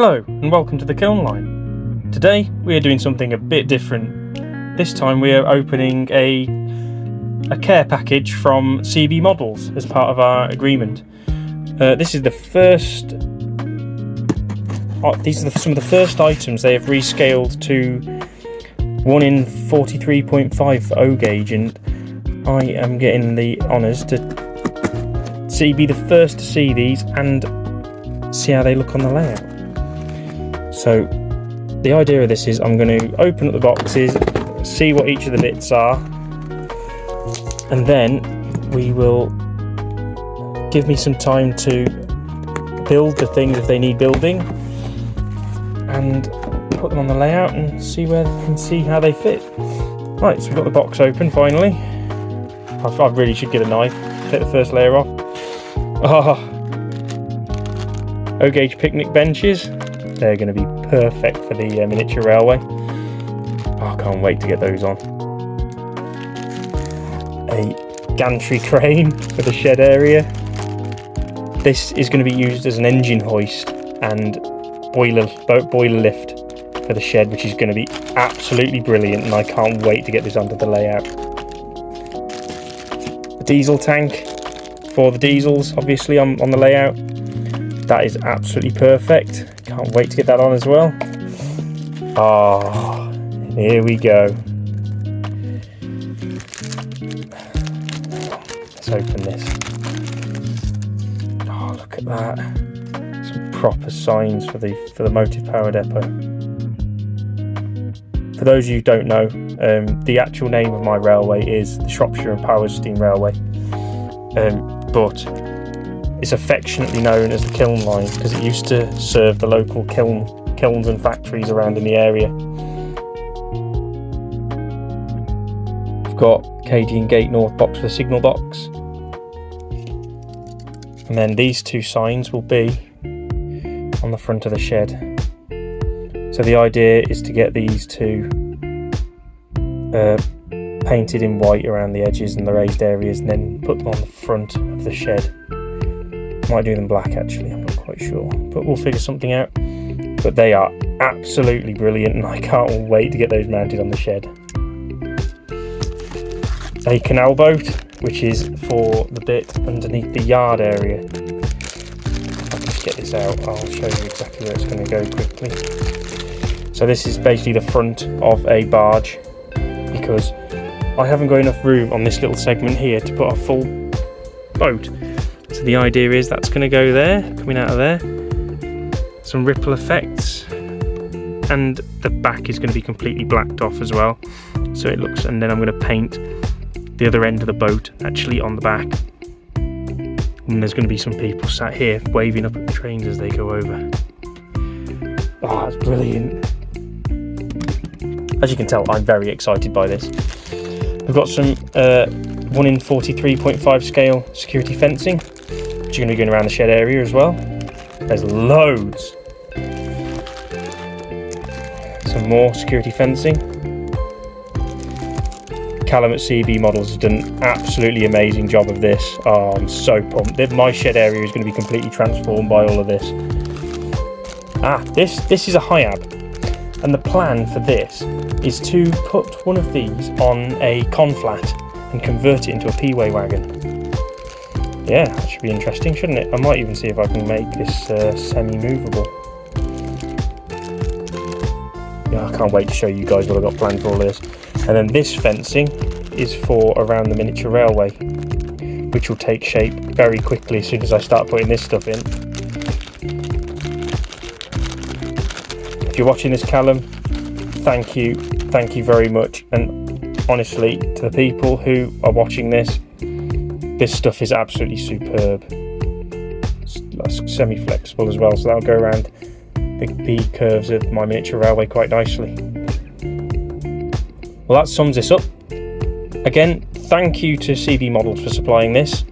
Hello and welcome to the Kiln Line. Today we are doing something a bit different. This time we are opening a care package from CB Models as part of our agreement. This is the first. These are some of the first items they have rescaled to 1 in 43.5 for O gauge, and I am getting the honours to be the first to see these and see how they look on the layout. So the idea of this is I'm going to open up the boxes, see what each of the bits are, and then we will give me some time to build the things if they need building and put them on the layout and see how they fit. Right, so we've got the box open finally. I really should get a knife, take the first layer off. O gauge picnic benches. They're going to be perfect for the miniature railway. I can't wait to get those on. A gantry crane for the shed area. This is going to be used as an engine hoist and boat boiler lift for the shed, which is going to be absolutely brilliant, and I can't wait to get this onto the layout. The diesel tank for the diesels, obviously on the layout. That is absolutely perfect. Can't wait to get that on as well. Oh, here we go. Let's open this. Oh, look at that. Some proper signs for the motive power depot. For those of you who don't know, the actual name of my railway is the Shropshire and Power Steam Railway. But it's affectionately known as the Kiln Line because it used to serve the local kilns and factories around in the area. We've got Cadian Gate North box with a signal box, and then these two signs will be on the front of the shed. So the idea is to get these two painted in white around the edges and the raised areas, and then put them on the front of the shed. Might do them black actually, I'm not quite sure, but we'll figure something out. But they are absolutely brilliant, and I can't wait to get those mounted on the shed. A canal boat, which is for the bit underneath the yard area. If I can just get this out, I'll show you exactly where it's going to go quickly. So this is basically the front of a barge, because I haven't got enough room on this little segment here to put a full boat. So the idea is that's going to go there, coming out of there. Some ripple effects, and the back is going to be completely blacked off as well. So it looks, and then I'm going to paint the other end of the boat actually on the back. And there's going to be some people sat here waving up at the trains as they go over. Oh, that's brilliant. As you can tell, I'm very excited by this. We've got some 1 in 43.5 scale security fencing, which are going to be going around the shed area as well. There's loads. Some more security fencing. Callum at CB Models has done an absolutely amazing job of this. Oh, I'm so pumped. My shed area is going to be completely transformed by all of this. This is a HIAB. And the plan for this is to put one of these on a conflat and convert it into a P-way wagon. Yeah, that should be interesting, shouldn't it? I might even see if I can make this semi-movable. Yeah, I can't wait to show you guys what I've got planned for all this. And then this fencing is for around the miniature railway, which will take shape very quickly as soon as I start putting this stuff in. If you're watching this, Callum, thank you very much. And honestly, to the people who are watching this stuff is absolutely superb. It's semi-flexible as well, so that'll go around the curves of my miniature railway quite nicely. Well, that sums this up. Again, thank you to CB Models for supplying this,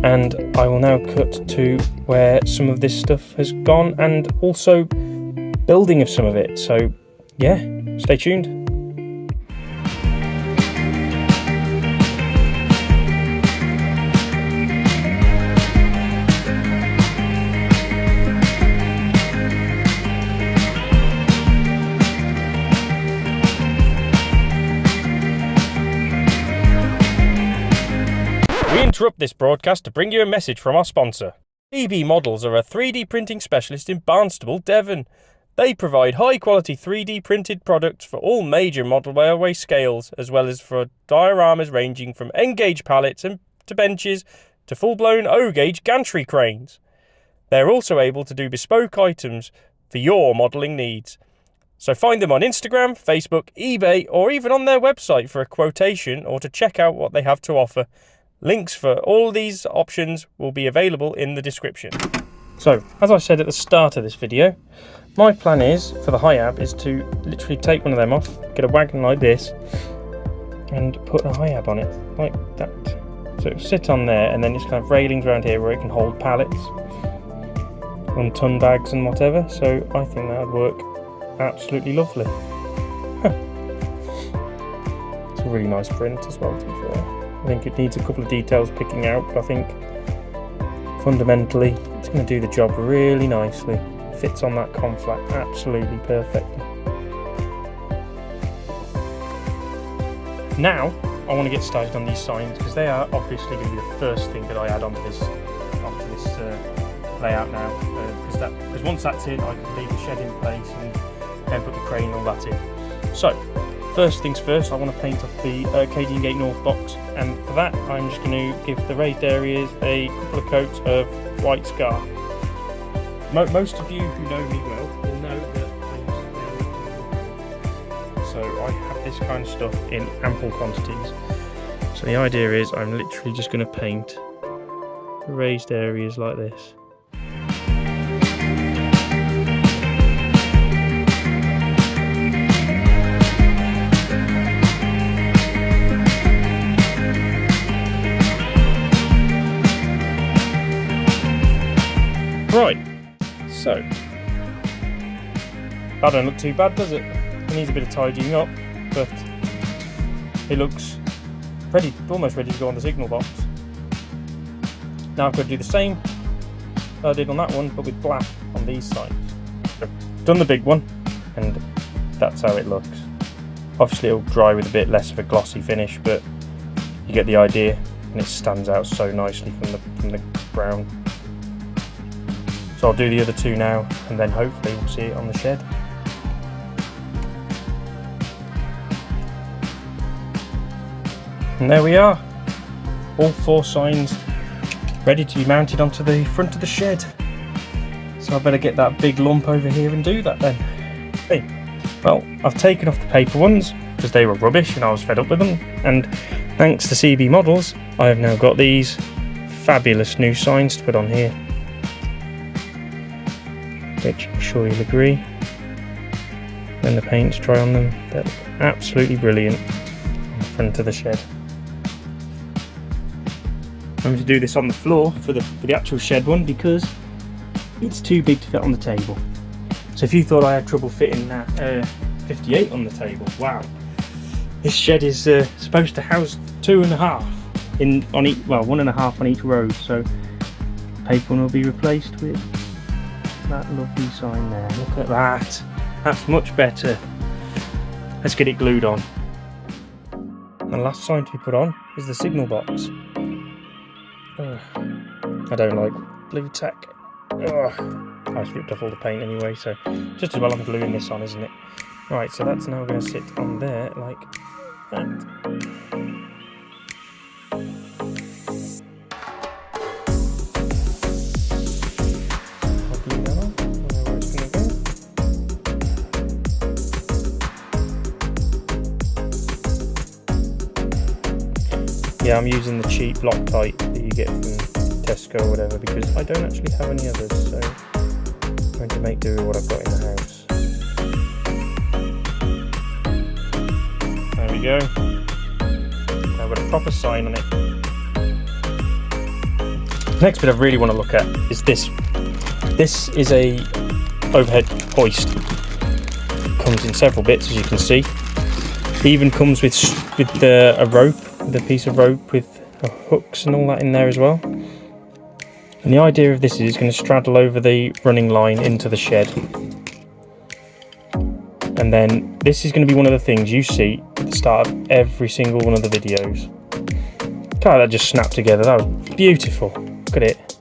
and I will now cut to where some of this stuff has gone and also building of some of it. So yeah, stay tuned. We interrupt this broadcast to bring you a message from our sponsor. CB Models are a 3D printing specialist in Barnstable, Devon. They provide high-quality 3D printed products for all major model railway scales, as well as for dioramas ranging from N-gauge pallets and to benches to full-blown O-gauge gantry cranes. They're also able to do bespoke items for your modelling needs. So find them on Instagram, Facebook, eBay, or even on their website for a quotation or to check out what they have to offer. Links for all these options will be available in the description. So, as I said at the start of this video, my plan is, for the HIAB, is to literally take one of them off, get a wagon like this, and put a HIAB on it, like that. So it'll sit on there, and then it's kind of railings around here where it can hold pallets on ton bags and whatever, so I think that would work absolutely lovely. It's a really nice print as well, to be fair. I think it needs a couple of details picking out, but I think fundamentally it's going to do the job really nicely. Fits on that conflat absolutely perfectly. Now I want to get started on these signs because they are obviously going to be the first thing that I add onto this layout now. Because once that's in, I can leave the shed in place and then put the crane and all that in. So first things first, I want to paint off the Cadian Gate North box, and for that I'm just going to give the raised areas a couple of coats of white scar. Most of you who know me well will know that I use so I have this kind of stuff in ample quantities. So the idea is I'm literally just going to paint the raised areas like this. Right, so that don't look too bad, does it? It needs a bit of tidying up, but it looks ready, almost ready to go on the signal box. Now I've got to do the same that I did on that one, but with black on these sides. So I've done the big one, and that's how it looks. Obviously it'll dry with a bit less of a glossy finish, but you get the idea, and it stands out so nicely from the brown. So I'll do the other two now, and then hopefully we'll see it on the shed. And there we are, all 4 signs ready to be mounted onto the front of the shed. So I better get that big lump over here and do that then. Hey, well, I've taken off the paper ones because they were rubbish and I was fed up with them, and thanks to CB Models I have now got these fabulous new signs to put on here, which I'm sure you'll agree, when the paint's dry on them, they look absolutely brilliant on the front of the shed. I'm going to do this on the floor for the actual shed one because it's too big to fit on the table. So if you thought I had trouble fitting that 58 on the table, wow. This shed is supposed to house 2.5 on each, well, 1.5 on each road, so the paper one will be replaced with that lovely sign there. Look at that, that's much better. Let's get it glued on. And the last sign to be put on is the signal box. I don't like blue tack. I stripped off all the paint anyway, so just as well I'm gluing this on, isn't it? Right, so that's now going to sit on there like that. Yeah, I'm using the cheap Loctite that you get from Tesco or whatever because I don't actually have any others, so I'm going to make do with what I've got in the house. There we go. Now I've got a proper sign on it. The next bit I really want to look at is this. This is a overhead hoist. It comes in several bits, as you can see. It even comes with a rope. The piece of rope with hooks and all that in there as well. And the idea of this is it's going to straddle over the running line into the shed. And then this is going to be one of the things you see at the start of every single one of the videos. God, that just snapped together. That was beautiful. Look at it.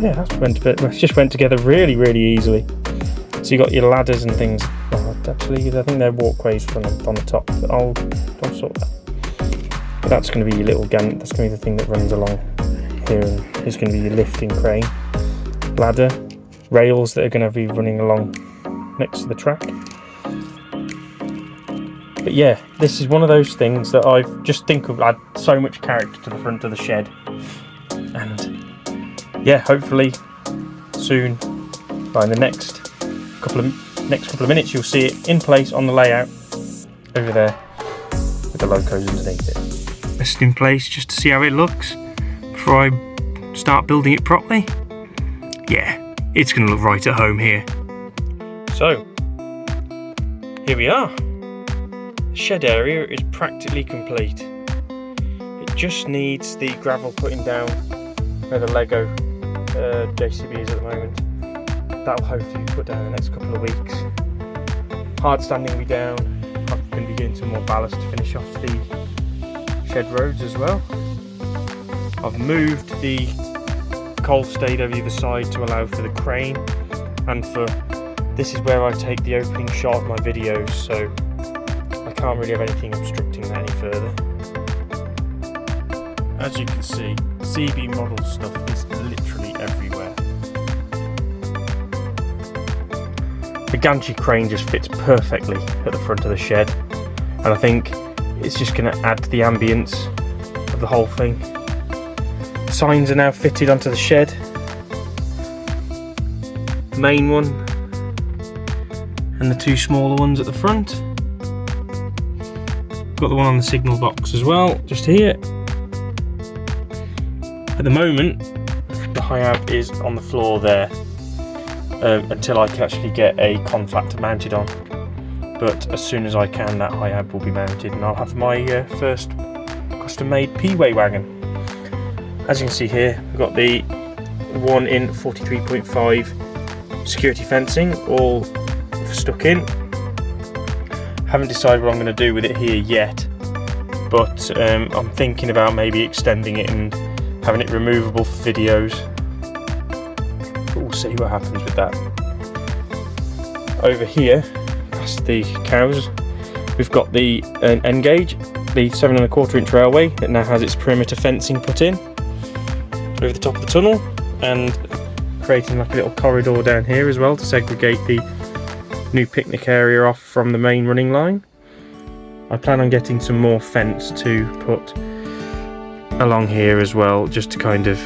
Yeah, that just went together really, really easily. So you got your ladders and things. Well, actually, I think they're walkways on the top. But I'll sort that. But that's going to be your little gun. That's going to be the thing that runs along here, and here's going to be your lifting crane, ladder, rails that are going to be running along next to the track. But yeah, this is one of those things that I've just think of add so much character to the front of the shed, and yeah, hopefully soon, in the next couple of minutes, you'll see it in place on the layout over there with the locos underneath it. Rest in place just to see how it looks before I start building it properly. Yeah, it's going to look right at home here. So here we are. The shed area is practically complete. It just needs the gravel putting down where the Lego JCB is at the moment. That will hopefully be put down in the next couple of weeks. Hard standing will be down. I'm going to be getting some more ballast to finish off the shed roads as well. I've moved the coal stayed over the other side to allow for the crane, and this is where I take the opening shot of my videos, so I can't really have anything obstructing that any further. As you can see, CB model stuff is literally everywhere. The gantry crane just fits perfectly at the front of the shed, and I think it's just going to add to the ambience of the whole thing. Signs are now fitted onto the shed. The main one and the two smaller ones at the front. Got the one on the signal box as well, just here. At the moment, the HIAB is on the floor there until I can actually get a confactor mounted on. But as soon as I can, that HIAB will be mounted, and I'll have my first custom-made P-Way wagon. As you can see here, we've got the 1 in 43.5 security fencing all stuck in. Haven't decided what I'm going to do with it here yet, but I'm thinking about maybe extending it and having it removable for videos. But we'll see what happens with that. Over here, past the cows, we've got the end gauge, the 7¼ inch railway that now has its perimeter fencing put in over the top of the tunnel, and creating like a little corridor down here as well to segregate the new picnic area off from the main running line. I plan on getting some more fence to put along here as well, just to kind of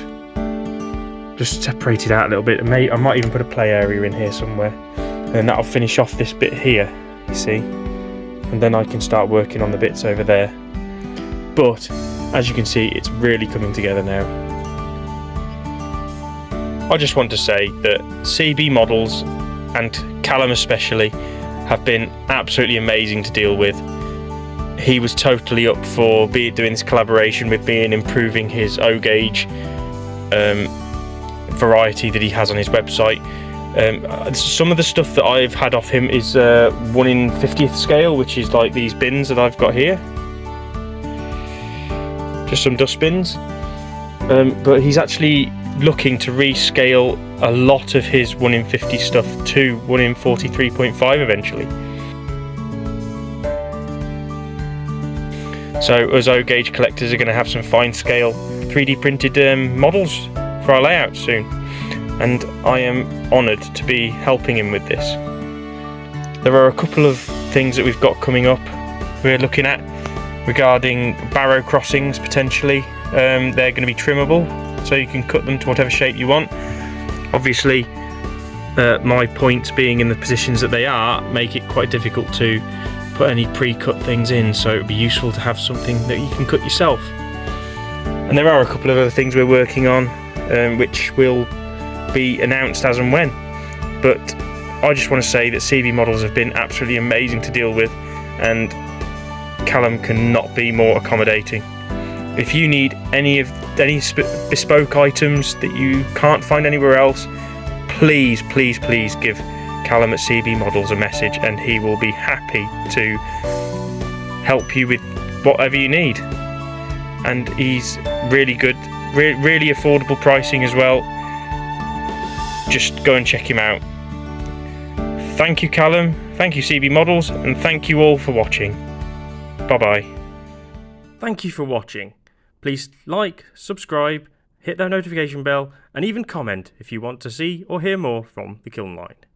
just separate it out a little bit. I might even put a play area in here somewhere, and then that'll finish off this bit here, you see, and then I can start working on the bits over there. But as you can see, it's really coming together now. I just want to say that CB Models, and Callum especially, have been absolutely amazing to deal with. He was totally up for doing this collaboration with me and improving his O-gauge variety that he has on his website. Some of the stuff that I've had off him is 1 in 50th scale, which is like these bins that I've got here. Just some dustbins. But he's actually looking to rescale a lot of his 1 in 50 stuff to 1 in 43.5 eventually. So us O-gauge collectors are going to have some fine scale 3D printed models for our layout soon, and I am honoured to be helping him with this. There are a couple of things that we've got coming up we're looking at regarding barrow crossings potentially. They're going to be trimmable, so you can cut them to whatever shape you want. Obviously, my points being in the positions that they are make it quite difficult to put any pre-cut things in, so it would be useful to have something that you can cut yourself. And there are a couple of other things we're working on, which will be announced as and when. But I just want to say that CB Models have been absolutely amazing to deal with, and Callum cannot be more accommodating. If you need any bespoke items that you can't find anywhere else, please give Callum at CB Models a message, and he will be happy to help you with whatever you need. And he's really good, really affordable pricing as well. Just go and check him out. Thank you, Callum, thank you, CB Models, and thank you all for watching. Bye bye. Thank you for watching. Please like, subscribe, hit that notification bell, and even comment if you want to see or hear more from the Kiln Line.